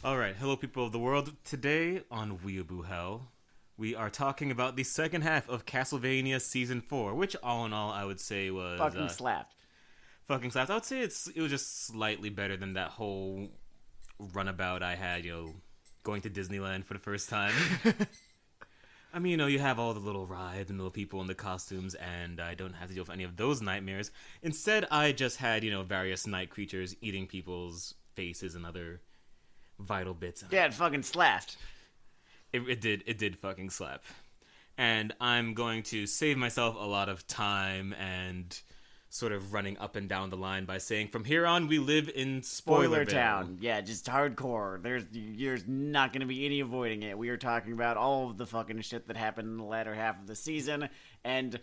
Alright, hello people of the world. Today on Weeaboo Hell, we are talking about the second half of Castlevania Season 4, which all in all I would say was... Fucking slapped. Fucking slapped. I would say it was just slightly better than that whole runabout I had, going to Disneyland for the first time. I mean, you have all the little rides and little people in the costumes, and I don't have to deal with any of those nightmares. Instead, I just had, various night creatures eating people's faces and other vital bits. Yeah, it fucking slapped. It did fucking slap. And I'm going to save myself a lot of time and sort of running up and down the line by saying, from here on, we live in Spoiler Town. Yeah, just hardcore. There's not going to be any avoiding it. We are talking about all of the fucking shit that happened in the latter half of the season, and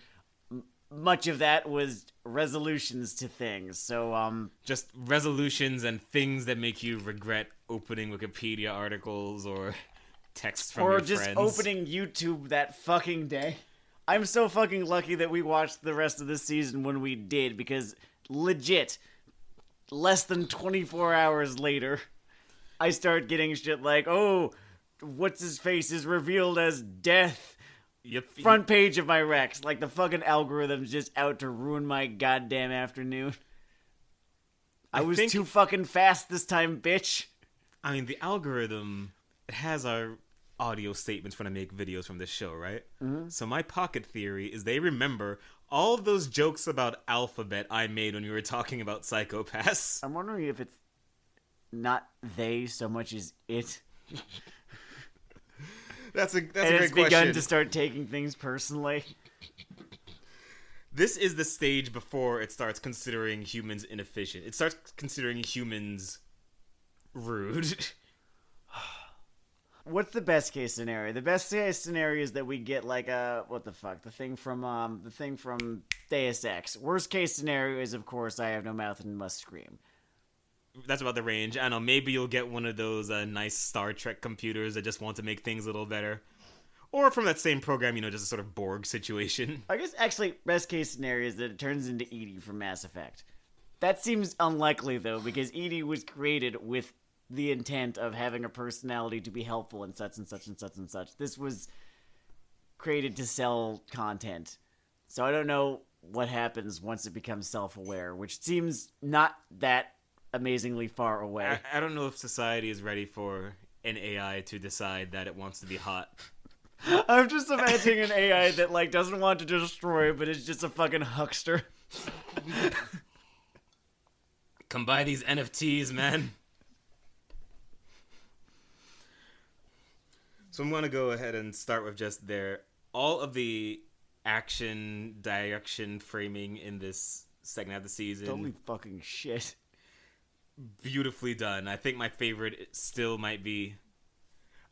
much of that was resolutions to things. So, just resolutions and things that make you regret opening Wikipedia articles or texts from your friends. Or just opening YouTube that fucking day. I'm so fucking lucky that we watched the rest of this season when we did, because legit, less than 24 hours later, I start getting shit like, oh, what's-his-face is revealed as Death. Yep. Front page of my Rex. Like, the fucking algorithm's just out to ruin my goddamn afternoon. I was too fucking fast this time, bitch. I mean, the algorithm has our audio statements when I make videos from this show, right? Mm-hmm. So my pocket theory is they remember all of those jokes about alphabet I made when we were talking about Psycho-Pass. I'm wondering if it's not they so much as it. That's a great it's question. begun to start taking things personally. This is the stage before it starts considering humans inefficient. It starts considering humans rude. What's the best case scenario? The best case scenario is that we get like the thing from Deus Ex. Worst case scenario is, of course, I have no mouth and must scream. That's about the range. I don't know, maybe you'll get one of those nice Star Trek computers that just want to make things a little better. Or from that same program, just a sort of Borg situation. I guess, actually, best case scenario is that it turns into Edie from Mass Effect. That seems unlikely, though, because Edie was created with the intent of having a personality to be helpful and such and such and such and such. This was created to sell content. So I don't know what happens once it becomes self-aware, which seems not that amazingly far away. I don't know if society is ready for an AI to decide that it wants to be hot. I'm just imagining an AI that, like, doesn't want to destroy, but is just a fucking huckster. Come buy these NFTs, man. So I'm going to go ahead and start with just all of the action, direction, framing in this second half of the season. Holy fucking shit. Beautifully done. I think my favorite still might be...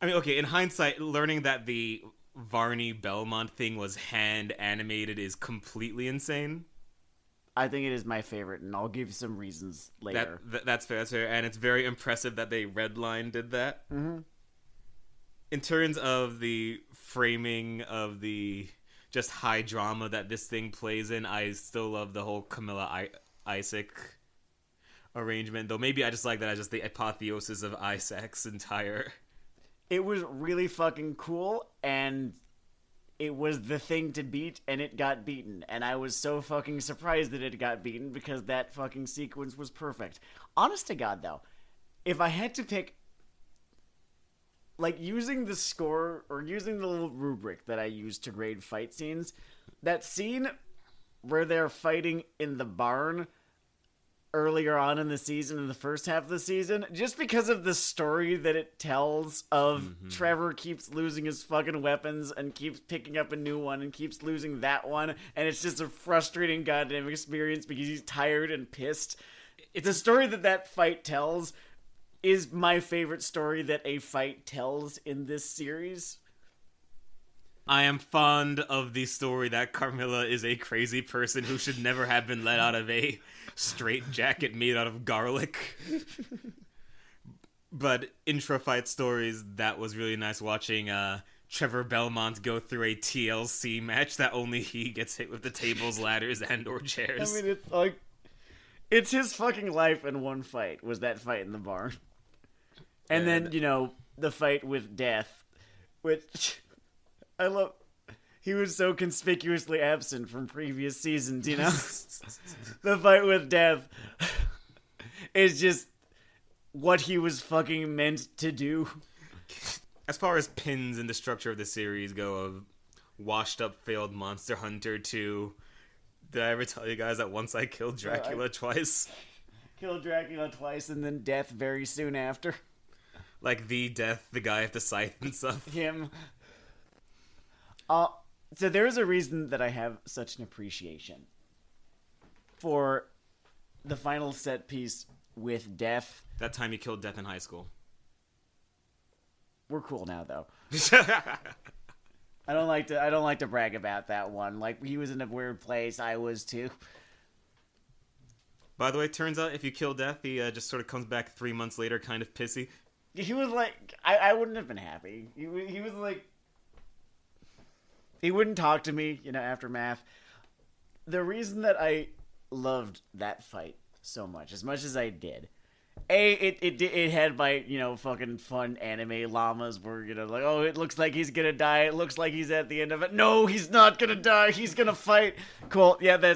I mean, okay, in hindsight, learning that the Varney Belmont thing was hand-animated is completely insane. I think it is my favorite, and I'll give you some reasons later. That's fair, and it's very impressive that they Redline did that. Mm-hmm. In terms of the framing of the just high drama that this thing plays in, I still love the whole Camilla Isaac arrangement, though maybe I just like that as just the apotheosis of Isaac's entire... It was really fucking cool, and it was the thing to beat, and it got beaten. And I was so fucking surprised that it got beaten, because that fucking sequence was perfect. Honest to God, though, if I had to pick... Like, using the score, or using the little rubric that I use to grade fight scenes, that scene where they're fighting in the barn earlier on in the season, in the first half of the season, just because of the story that it tells of Trevor keeps losing his fucking weapons and keeps picking up a new one and keeps losing that one, and it's just a frustrating goddamn experience because he's tired and pissed. It's a story that fight tells is my favorite story that a fight tells in this series. I am fond of the story that Carmilla is a crazy person who should never have been let out of a straitjacket made out of garlic. But intra-fight stories, that was really nice watching Trevor Belmont go through a TLC match that only he gets hit with the tables, ladders, and or chairs. I mean, it's like... It's his fucking life in one fight, was that fight in the barn. And then, the fight with Death, which I love. He was so conspicuously absent from previous seasons, The fight with Death is just what he was fucking meant to do. As far as pins in the structure of the series go, of washed up failed Monster Hunter to... Did I ever tell you guys that once I killed Dracula twice? Killed Dracula twice and then Death very soon after. Like the Death, the guy with the scythe and stuff. Him. So there's a reason that I have such an appreciation for the final set piece with Death. That time you killed Death in high school. We're cool now, though. I don't like to brag about that one. Like, he was in a weird place. I was too. By the way, turns out if you kill Death, he just sort of comes back 3 months later, kind of pissy. He was like, I wouldn't have been happy. He was like, he wouldn't talk to me, after math. The reason that I loved that fight so much as I did, it had my, fucking fun anime llamas where, like, oh, it looks like he's gonna die. It looks like he's at the end of it. No, he's not gonna die. He's gonna fight. Cool. Yeah,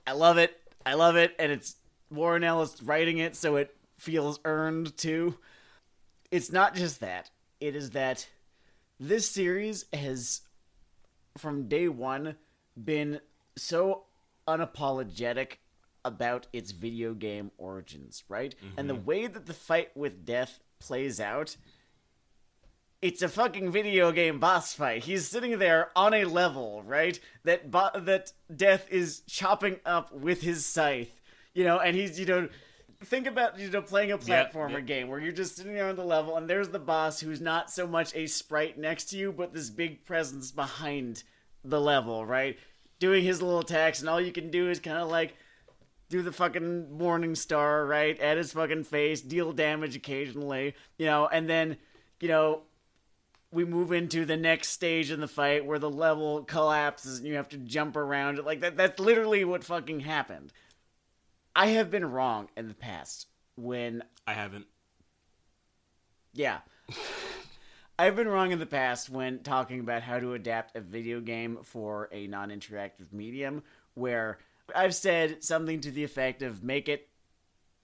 I love it. And it's Warren Ellis writing it, so it feels earned, too. It's not just that. It is that this series has, from day one, been so unapologetic about its video game origins, right? Mm-hmm. And the way that the fight with Death plays out, it's a fucking video game boss fight. He's sitting there on a level, right? That Death is chopping up with his scythe, and he's, think about, playing a platformer game where you're just sitting there on the level and there's the boss who's not so much a sprite next to you, but this big presence behind the level, right? Doing his little attacks, and all you can do is kind of like do the fucking Morning Star, right? At his fucking face, deal damage occasionally, and then, we move into the next stage in the fight where the level collapses and you have to jump around it. Like, that's literally what fucking happened. I have been wrong in the past when... I haven't. Yeah. I've been wrong in the past when talking about how to adapt a video game for a non-interactive medium, where I've said something to the effect of make it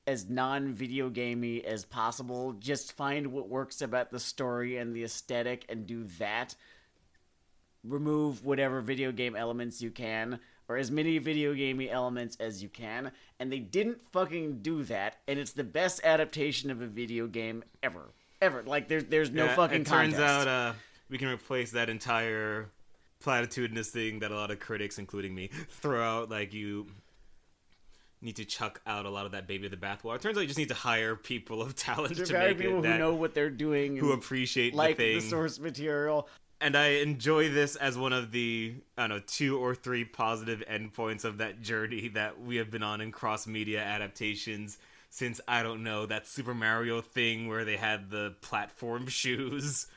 as non-video gamey as possible. Just find what works about the story and the aesthetic and do that. Remove whatever video game elements you can, or as many video gamey elements as you can, and they didn't fucking do that, and it's the best adaptation of a video game ever. Like, there's no fucking contest. It turns out we can replace that entire platitudinous thing that a lot of critics, including me, throw out. Like, you need to chuck out a lot of that baby with the bathwater. It turns out you just need to hire people of talent to make people it who know what they're doing, who appreciate like the thing, the source material. And I enjoy this as one of the, 2 or 3 positive endpoints of that journey that we have been on in cross-media adaptations since, that Super Mario thing where they had the platform shoes.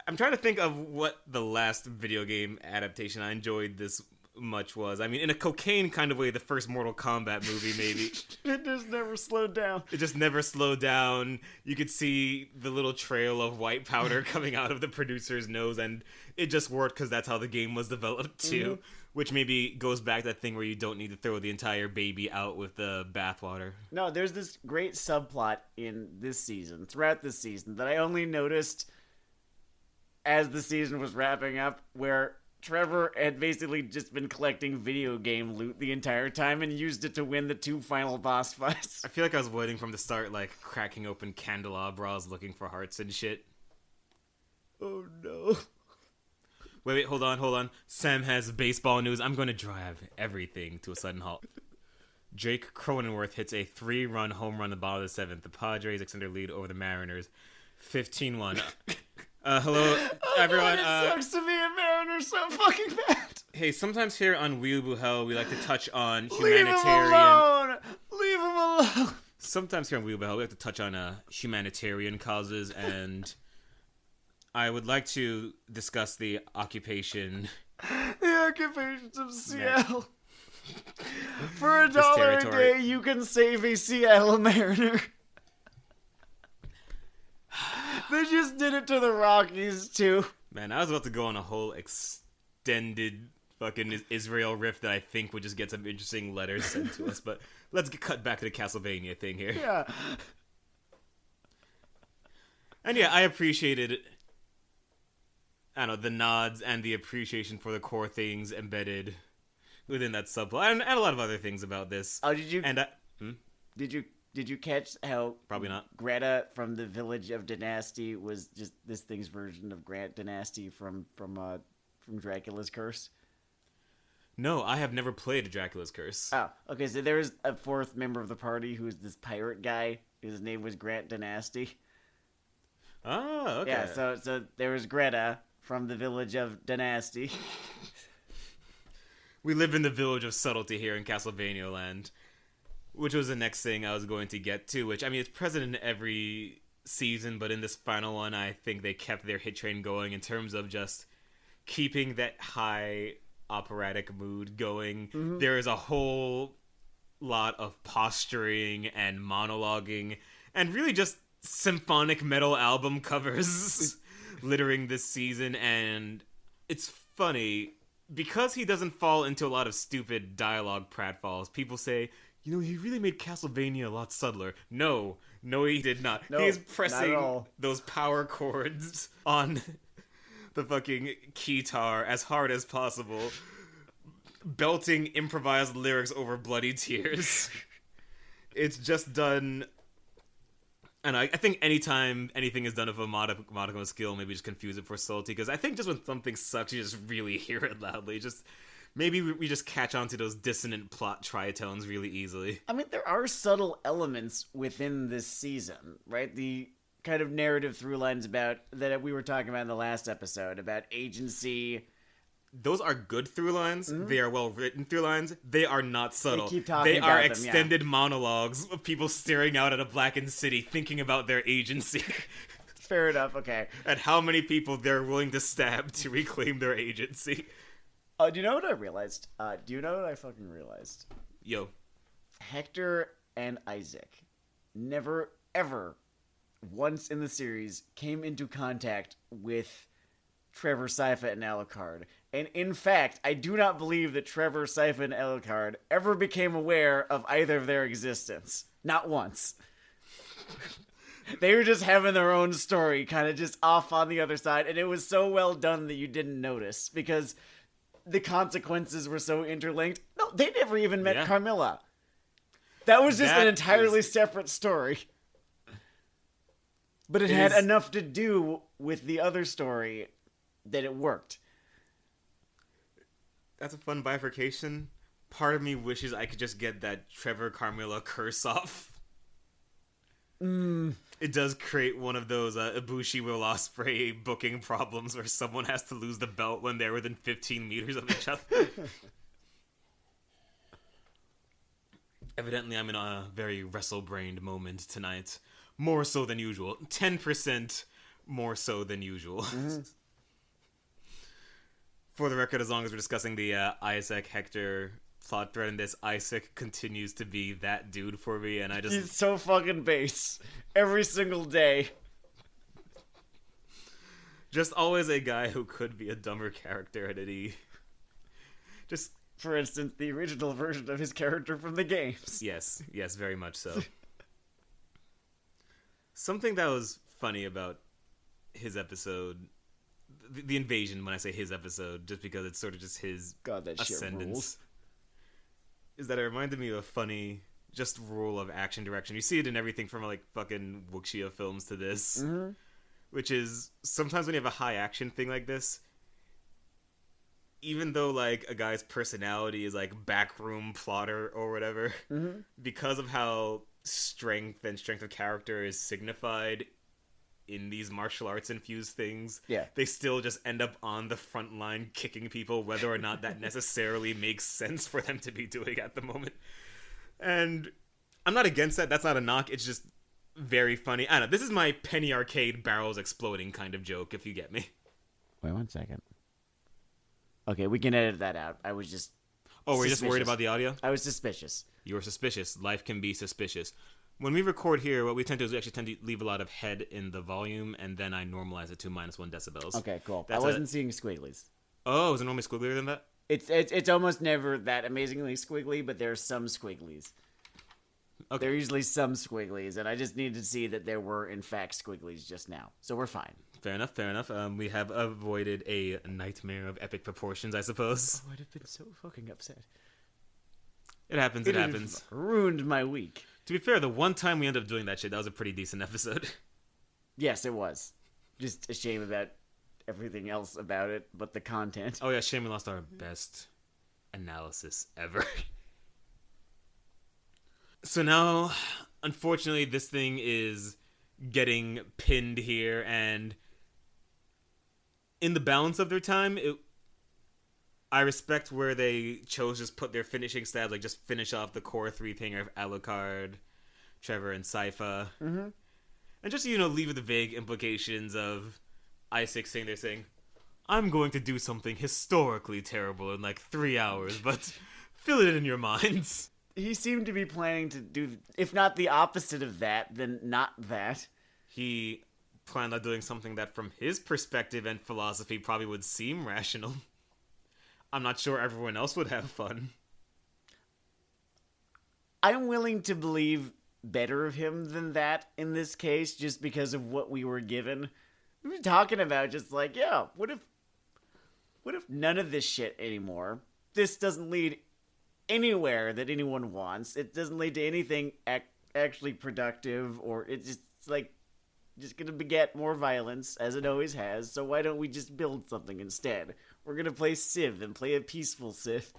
I'm trying to think of what the last video game adaptation I enjoyed this much was. I mean, in a cocaine kind of way, the first Mortal Kombat movie, maybe. It just never slowed down. It just never slowed down. You could see the little trail of white powder coming out of the producer's nose, and it just worked because that's how the game was developed too. Mm-hmm. Which maybe goes back to that thing where you don't need to throw the entire baby out with the bathwater. No, there's this great subplot in this season, throughout this season, that I only noticed as the season was wrapping up, where Trevor had basically just been collecting video game loot the entire time and used it to win the 2 final boss fights. I feel like I was waiting from the start, like, cracking open candelabras looking for hearts and shit. Oh, no. Wait, hold on. Sam has baseball news. I'm going to drive everything to a sudden halt. Jake Cronenworth hits a 3-run home run in the bottom of the 7th. The Padres extend their lead over the Mariners. 15-1. Hello, everyone. God, it sucks to be a Mariner so fucking bad. Hey, sometimes here on Weeaboo Hell, we like to touch on humanitarian... Leave him alone! Sometimes here on Weeaboo Hell, we like to touch on humanitarian causes, and I would like to discuss the occupation... The occupations of Seattle. For $1 a day, you can save a Seattle Mariner. They just did it to the Rockies, too. Man, I was about to go on a whole extended fucking Israel riff that I think would just get some interesting letters sent to us, but let's cut back to the Castlevania thing here. Yeah. And yeah, I appreciated, I don't know, the nods and the appreciation for the core things embedded within that subplot, and a lot of other things about this. Oh, did you... And Did you catch how... Probably not. Greta from the village of Dynasty was just this thing's version of Grant Dynasty from Dracula's Curse? No, I have never played Dracula's Curse. Oh, okay, so there was a fourth member of the party who was this pirate guy. His name was Grant Dynasty. Oh, okay. Yeah, so there was Greta from the village of Dynasty. We live in the village of subtlety here in Castlevania land, which was the next thing I was going to get to, which, I mean, it's present in every season, but in this final one, I think they kept their hit train going in terms of just keeping that high operatic mood going. Mm-hmm. There is a whole lot of posturing and monologuing, and really just symphonic metal album covers littering this season, and it's funny, because he doesn't fall into a lot of stupid dialogue pratfalls, people say, you know, he really made Castlevania a lot subtler. No, he did not. No, he is pressing not at all. those power chords on the fucking keytar as hard as possible, belting improvised lyrics over bloody tears. It's just done... And I think anytime anything is done of a modicum of skill, maybe just confuse it for subtlety, because I think just when something sucks, you just really hear it loudly. Just maybe we just catch on to those dissonant plot tritones really easily. I mean, there are subtle elements within this season, right? The kind of narrative through lines about that we were talking about in the last episode, about agency. Those are good through lines. Mm-hmm. They are well written through lines. They are not subtle. They keep talking about are them, extended monologues of people staring out at a blackened city, thinking about their agency. Fair enough. Okay. And how many people they're willing to stab to reclaim their agency. Do you know what I realized? Do you know what I fucking realized? Yo. Hector and Isaac never, ever, once in the series, came into contact with Trevor, Sypha, and Alucard. And in fact, I do not believe that Trevor, Sypha, and Alucard ever became aware of either of their existence. Not once. They were just having their own story, kind of just off on the other side, and it was so well done that you didn't notice, because the consequences were so interlinked. No, they never even met Carmilla. That was just an entirely separate story. But it had enough to do with the other story that it worked. That's a fun bifurcation. Part of me wishes I could just get that Trevor Carmilla curse off. It does create one of those Ibushi Will Ospreay booking problems where someone has to lose the belt when they're within 15 meters of each other. Evidently, I'm in a very wrestle-brained moment tonight. More so than usual. 10% more so than usual. Mm-hmm. For the record, as long as we're discussing the Isaac Hector plot thread in this, Isaac continues to be that dude for me, and I just... He's so fucking base. Every single day. Just always a guy who could be a dumber character at any... Just... For instance, the original version of his character from the games. Yes, very much so. Something that was funny about his episode... The invasion, when I say his episode, just because it's sort of just his ascendance, is that it reminded me of a funny just rule of action direction. You see it in everything from like fucking Wuxia films to this, which is sometimes when you have a high action thing like this, even though like a guy's personality is like backroom plotter or whatever, because of how strength of character is signified in these martial arts infused things, they still just end up on the front line kicking people, whether or not that necessarily makes sense for them to be doing at the moment. And I'm not against that. That's not a knock. It's just very funny. I don't know. This is my penny arcade barrels exploding kind of joke, if you get me. Wait 1 second. Okay, we can edit that out. I was just... Oh, we're just worried about the audio? I was suspicious. You were suspicious. Life can be suspicious. When we record here, what we tend to do is we actually tend to leave a lot of head in the volume, and then I normalize it to -1 decibels. Okay, cool. That's I wasn't seeing squigglies. Oh, is it normally squigglier than that? It's almost never that amazingly squiggly, but there's some squigglies. Okay. There are usually some squigglies, and I just needed to see that there were, in fact, squigglies just now. So we're fine. Fair enough, fair enough. We have avoided a nightmare of epic proportions, I suppose. Oh, I'd have been so fucking upset. It happens, it happens. Ruined my week. To be fair, the one time we ended up doing that shit, that was a pretty decent episode. Yes, it was. Just a shame about everything else about it, but the content. Oh yeah, shame we lost our best analysis ever. So now, unfortunately, this thing is getting pinned here, and in the balance of their time, I respect where they chose to just put their finishing stabs, like just finish off the core 3 thing of Alucard, Trevor, and Sypha. Mm-hmm. And just, leave with the vague implications of Isaac saying they're saying, I'm going to do something historically terrible in like 3 hours, but fill it in your minds. He seemed to be planning to do, if not the opposite of that, then not that. He planned on doing something that from his perspective and philosophy probably would seem rational. I'm not sure everyone else would have fun. I'm willing to believe better of him than that in this case, just because of what we were given. We were talking about just like, yeah, what if none of this shit anymore? This doesn't lead anywhere that anyone wants. It doesn't lead to anything actually productive, or it's just like just gonna beget more violence as it always has. So why don't we just build something instead? We're gonna play Civ and play a peaceful Civ,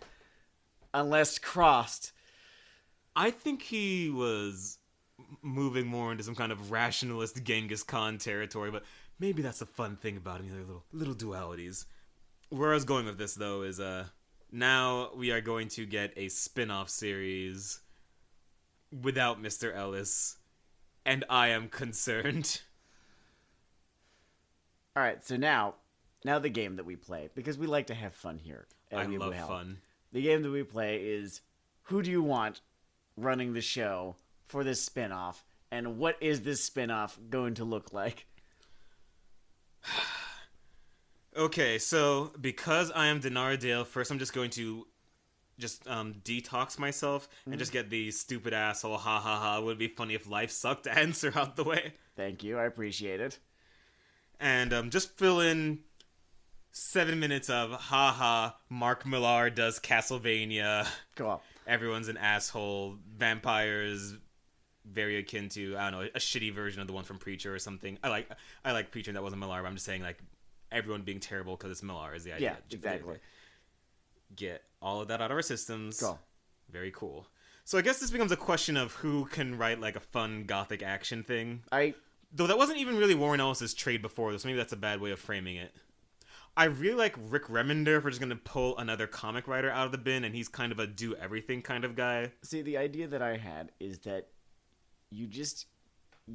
unless crossed. I think he was moving more into some kind of rationalist Genghis Khan territory, but maybe that's a fun thing about any little dualities. Where I was going with this, though, is now we are going to get a spin-off series without Mr. Ellis, and I am concerned. Alright, so now the game that we play, because we like to have fun here at I Weeaboo love Hell. fun. The game that we play is, who do you want running the show for this spin-off, and what is this spin-off going to look like? Okay, so because I am Dennard Dayle, first I'm just going to detox myself and just get the stupid asshole ha ha ha would be funny if life sucked answer out the way. Thank you, I appreciate it. And just fill in 7 minutes of ha ha, Mark Millar does Castlevania. Cool. Everyone's an asshole. Vampires very akin to, I don't know, a shitty version of the one from Preacher or something. I like Preacher, that wasn't Millar, but I'm just saying, like, everyone being terrible because it's Millar is the idea. Yeah, exactly. Get all of that out of our systems. Cool. Very cool. So I guess this becomes a question of who can write, like, a fun gothic action thing. Though that wasn't even really Warren Ellis' trade before this. Maybe that's a bad way of framing it. I really like Rick Remender if we're just going to pull another comic writer out of the bin, and he's kind of a do-everything kind of guy. See, the idea that I had is that you just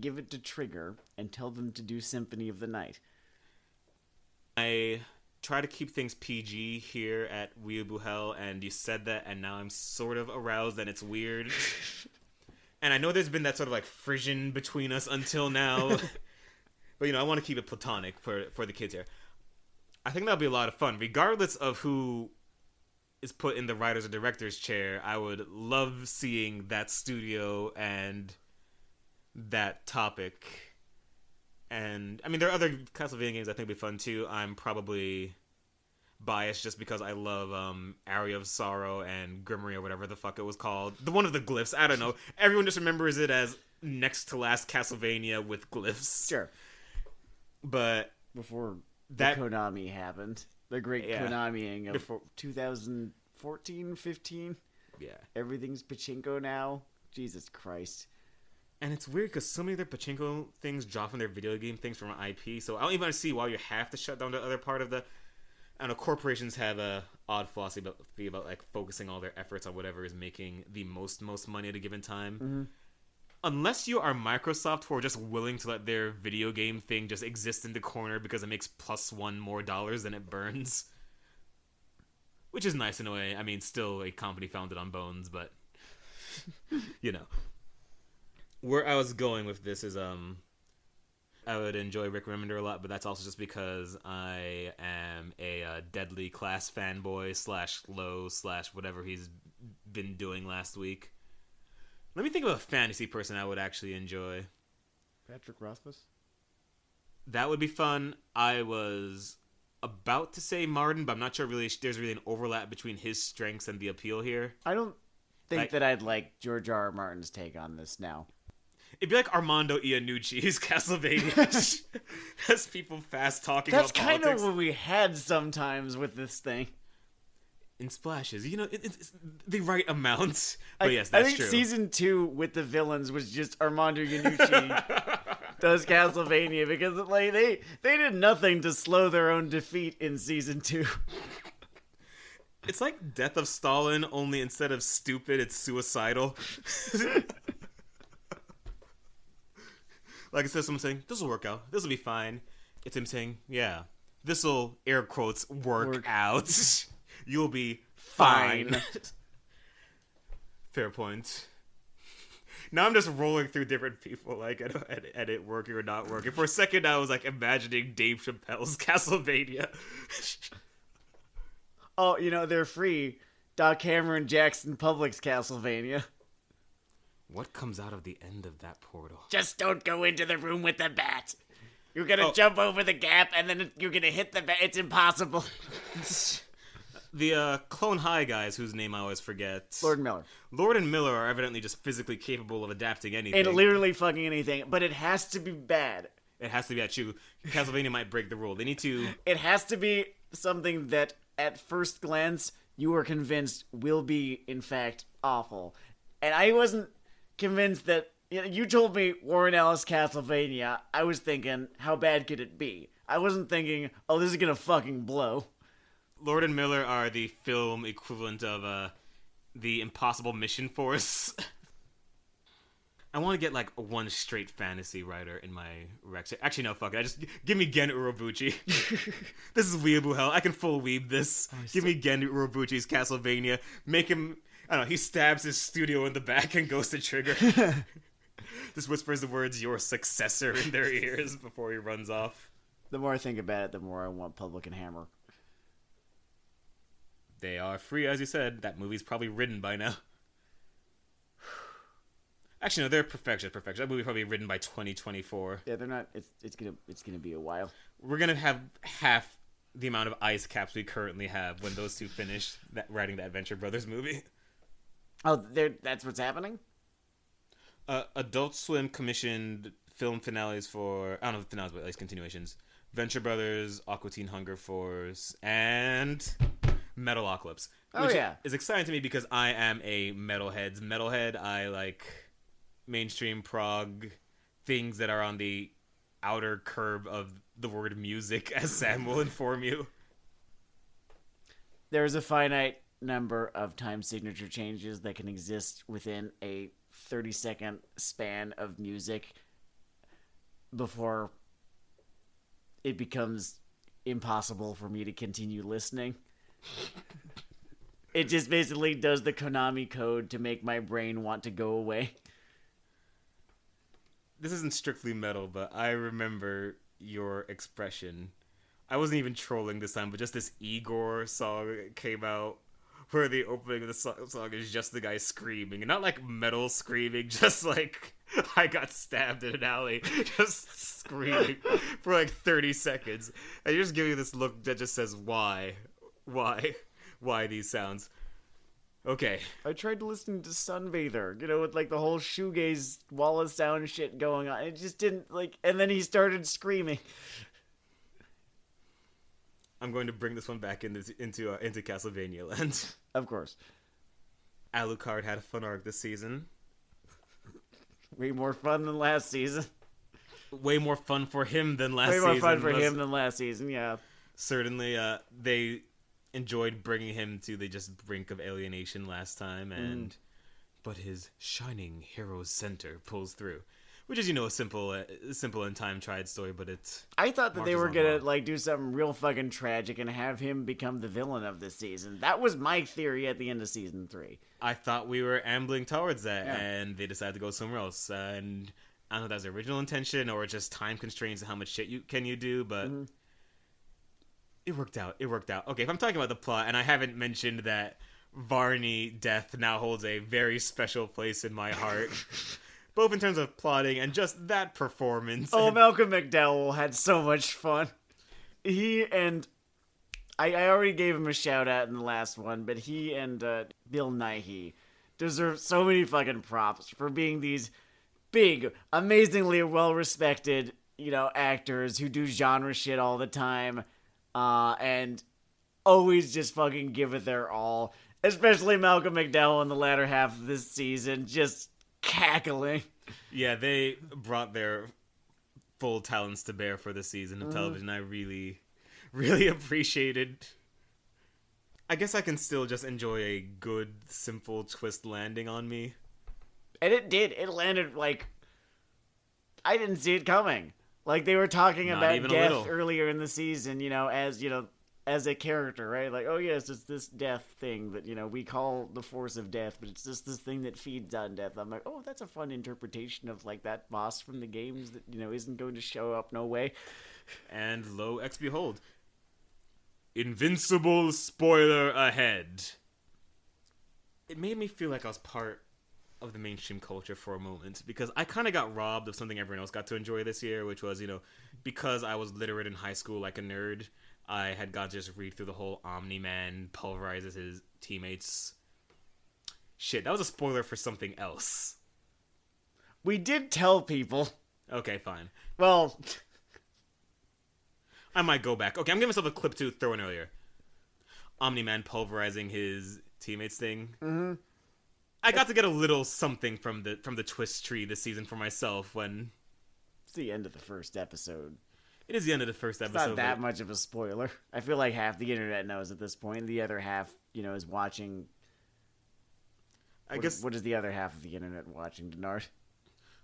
give it to Trigger and tell them to do Symphony of the Night. I try to keep things PG here at Weeaboo Hell, and you said that, and now I'm sort of aroused, and it's weird. And I know there's been that sort of, like, frisson between us until now. But, I want to keep it platonic for the kids here. I think that'll be a lot of fun. Regardless of who is put in the writer's or director's chair, I would love seeing that studio and that topic. And, I mean, there are other Castlevania games I think would be fun, too. I'm probably biased just because I love Aria of Sorrow and Grimmery or whatever the fuck it was called. The one of the glyphs. I don't know. Everyone just remembers it as next to last Castlevania with glyphs. Sure. But before that Konami happened. The great Konamiing of 2014, 15. Yeah. Everything's pachinko now. Jesus Christ. And it's weird because so many of their pachinko things drop from their video game things from an IP. So I don't even see why you have to shut down the other part of the... I don't know, corporations have a odd philosophy about like focusing all their efforts on whatever is making the most money at a given time. Mm-hmm. Unless you are Microsoft, who are just willing to let their video game thing just exist in the corner because it makes +1 more dollars than it burns. Which is nice in a way. I mean, still a company founded on bones, but... Where I was going with this is I would enjoy Rick Remender a lot, but that's also just because I am a Deadly Class fanboy / low / whatever he's been doing last week. Let me think of a fantasy person I would actually enjoy. Patrick Rothfuss? That would be fun. I was about to say Martin, but I'm not sure really there's really an overlap between his strengths and the appeal here. I don't think that I'd like George R. R. Martin's take on this now. It'd be like Armando Iannucci's Castlevania. Has people fast talking That's about politics. kind of what we had sometimes with this thing. In splashes, it's the right amount. But yes, that's I think true. season 2 with the villains was just Armando Iannucci does Castlevania because they did nothing to slow their own defeat in season 2. It's like Death of Stalin, only instead of stupid, it's suicidal. Like instead of someone saying, "This will work out. This will be fine," it's him saying, "Yeah, this will air quotes work out." You'll be fine. Fair point. Now I'm just rolling through different people, like at it working or not working. For a second, I was like imagining Dave Chappelle's Castlevania. Oh, they're free. Doc Hammer and Jackson Public's Castlevania. What comes out of the end of that portal? Just don't go into the room with the bat. You're gonna jump over the gap, and then you're gonna hit the bat. It's impossible. The Clone High guys, whose name I always forget. Lord and Miller. Lord and Miller are evidently just physically capable of adapting anything. And literally fucking anything. But it has to be bad. It has to be at you. Castlevania might break the rule. They need to... It has to be something that, at first glance, you are convinced will be, in fact, awful. And I wasn't convinced that... You told me Warren Ellis Castlevania. I was thinking, how bad could it be? I wasn't thinking, oh, this is gonna fucking blow. Lord and Miller are the film equivalent of the Impossible Mission Force. I want to get like one straight fantasy writer in my rec. Actually, no, fuck it. Just give me Gen Urobuchi. This is Weeaboo Hell. I can full weeb this. Give me Gen Urobuchi's Castlevania. Make him... I don't know, he stabs his studio in the back and goes to trigger. Just whispers the words, "your successor," in their ears before he runs off. The more I think about it, the more I want Public and Hammer. They are free, as you said. That movie's probably written by now. Actually, no, they're perfection. That movie's probably written by 2024. Yeah, they're not. It's gonna be a while. We're gonna have half the amount of ice caps we currently have when those two finish writing that Venture Brothers movie. Oh, that's what's happening? Adult Swim commissioned film finales for... I don't know if finales, but at least continuations. Venture Brothers, Aqua Teen Hunger Force, and Metalocalypse. Oh, which yeah. is exciting to me because I am a metalhead. I like mainstream prog, things that are on the outer curb of the word music, as Sam will inform you. There's a finite number of time signature changes that can exist within a 30-second span of music before it becomes impossible for me to continue listening. It just basically does the Konami code to make my brain want to go away. This isn't strictly metal, but I remember your expression. I wasn't even trolling this time, but just this Igor song came out where the opening of the song is just the guy screaming. And not like metal screaming, just like I got stabbed in an alley. Just screaming for like 30 seconds. And you're just giving this look that just says, why? Why these sounds? Okay. I tried to listen to Sunbather, with like the whole shoegaze wall of sound shit going on. It just didn't and then he started screaming. I'm going to bring this one back into Castlevania land. Of course. Alucard had a fun arc this season. Way more fun than last season. Way more fun for him than last season. Way more fun for him than last season, yeah. Certainly, they enjoyed bringing him to the just brink of alienation last time, but his shining hero's center pulls through. which is a simple and time-tried story, but it's. I thought that they were marches gonna on well. like do something real fucking tragic and have him become the villain of this season. That was my theory at the end of season 3. I thought we were ambling towards that, Yeah. and they decided to go somewhere else. And I don't know if that's their original intention or just time constraints and how much shit you do, but it worked out. It worked out. Okay, if I'm talking about the plot, and I haven't mentioned that Varney death now holds a very special place in my heart. Both in terms of plotting and just that performance. Oh, Malcolm McDowell had so much fun. He and I already gave him a shout out in the last one, but he and Bill Nighy deserve so many fucking props for being these big, amazingly well respected, actors who do genre shit all the time, and always just fucking give it their all. Especially Malcolm McDowell in the latter half of this season, just cackling. Yeah, they brought their full talents to bear for the season of television. I really, really appreciated. I guess I can still just enjoy a good, simple twist landing on me. And it did. It landed like I didn't see it coming. Like they were talking Not about even a death little. earlier in the season, as a character, right? Like, oh yes, it's this death thing that, we call the force of death, but it's just this thing that feeds on death. I'm like, oh, that's a fun interpretation of like that boss from the games that, isn't going to show up no way. And lo, ex behold. Invincible spoiler ahead. It made me feel like I was part of the mainstream culture for a moment, because I kind of got robbed of something everyone else got to enjoy this year, which was, because I was literate in high school like a nerd, I had got to just read through the whole Omni-Man pulverizes his teammates. Shit, that was a spoiler for something else. We did tell people. Okay, fine. Well, I might go back. Okay, I'm giving myself a clip to throw in earlier. Omni-Man pulverizing his teammates thing. mm-hmm. I got to get a little something from the twist tree this season for myself when... It's the end of the first episode. It is the end of the first It's episode. not that much of a spoiler. I feel like half the internet knows at this point. The other half, is watching. I guess. What is the other half of the internet watching, Dennard?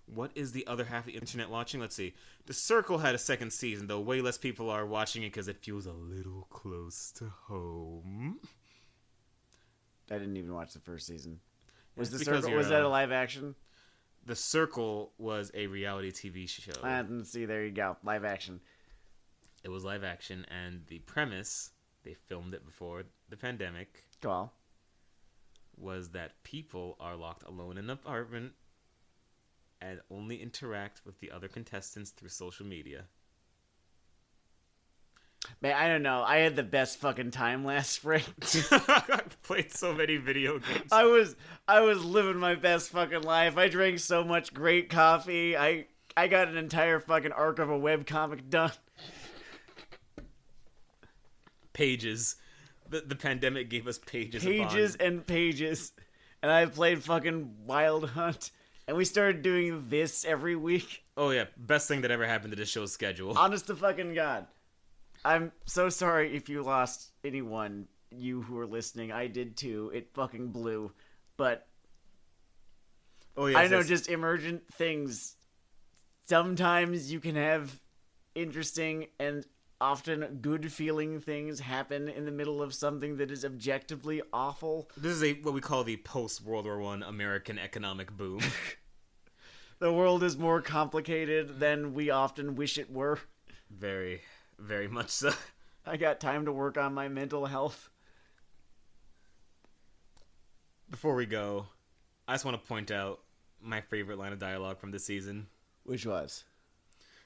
What is the other half of the internet watching? Let's see. The Circle had a second season, though way less people are watching it because it feels a little close to home. I didn't even watch the first season. Was It's the because Circle? you're, Was that a live action? The Circle was a reality TV show. I didn't see. There you go. Live action. It was live action, and the premise, they filmed it before the pandemic, Cool. was that people are locked alone in an apartment and only interact with the other contestants through social media. Man, I don't know. I had the best fucking time last spring. I played so many video games. I was living my best fucking life. I drank so much great coffee. I got an entire fucking arc of a webcomic done. Pages. The pandemic gave us pages Pages upon... and pages. And I played fucking Wild Hunt. And we started doing this every week. Oh yeah, best thing that ever happened to this show's schedule. Honest to fucking God. I'm so sorry if you lost anyone, you who are listening. I did too. It fucking blew. But Oh yeah, I know just emergent things. Sometimes you can have interesting and often good feeling things happen in the middle of something that is objectively awful. This is what we call the post-World War I American economic boom. The world is more complicated than we often wish it were. Very, very much so. I got time to work on my mental health. Before we go, I just want to point out my favorite line of dialogue from this season. Which was?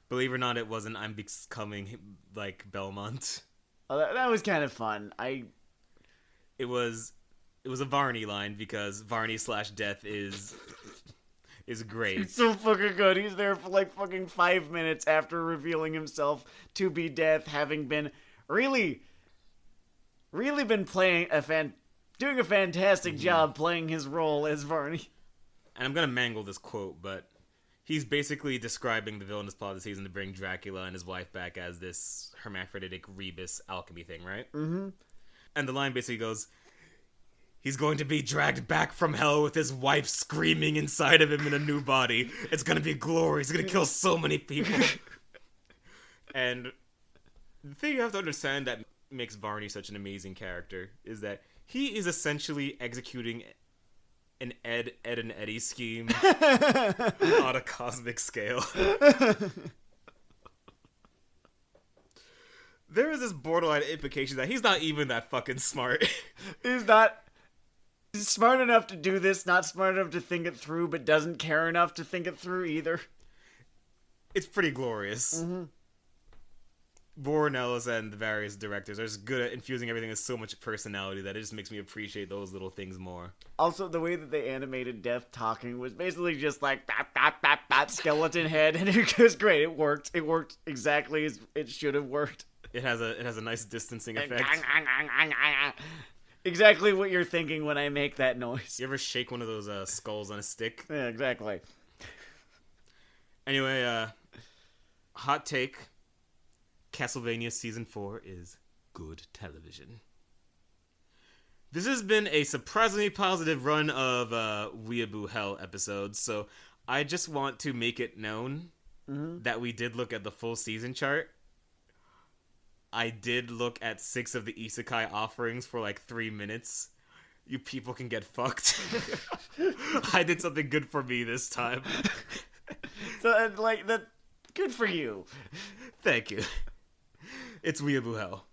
Believe it or not, it wasn't "I'm becoming like Belmont." Oh, that was kind of fun. It was a Varney line because Varney/Death is great. He's so fucking good. He's there for like fucking 5 minutes after revealing himself to be Death, having been really been playing doing a fantastic job playing his role as Varney. And I'm gonna mangle this quote, but he's basically describing the villainous plot of the season to bring Dracula and his wife back as this hermaphroditic rebus alchemy thing, right? Mm-hmm. And the line basically goes, He's going to be dragged back from hell with his wife screaming inside of him in a new body. It's going to be glory. He's going to kill so many people. And the thing you have to understand that makes Varney such an amazing character is that he is essentially executing an Ed, and Eddie scheme on a cosmic scale. There is this borderline implication that he's not even that fucking smart. He's not smart enough to do this, not smart enough to think it through, but doesn't care enough to think it through either. It's pretty glorious. Mm-hmm. Warren Ellis and the various directors are just good at infusing everything with so much personality that it just makes me appreciate those little things more. Also, the way that they animated Death talking was basically just like bap, bap, bap, bap, skeleton head, and it was great. It worked. It worked exactly as it should have worked. It has a nice distancing effect. Exactly what you're thinking when I make that noise. You ever shake one of those skulls on a stick? Yeah, exactly. Anyway, hot take. Castlevania Season 4 is good television. This has been a surprisingly positive run of Weeaboo Hell episodes, so I just want to make it known that we did look at the full season chart. I did look at 6 of the isekai offerings for like 3 minutes. You people can get fucked. I did something good for me this time. So, like, that, good for you. Thank you. It's Weeaboo Hell.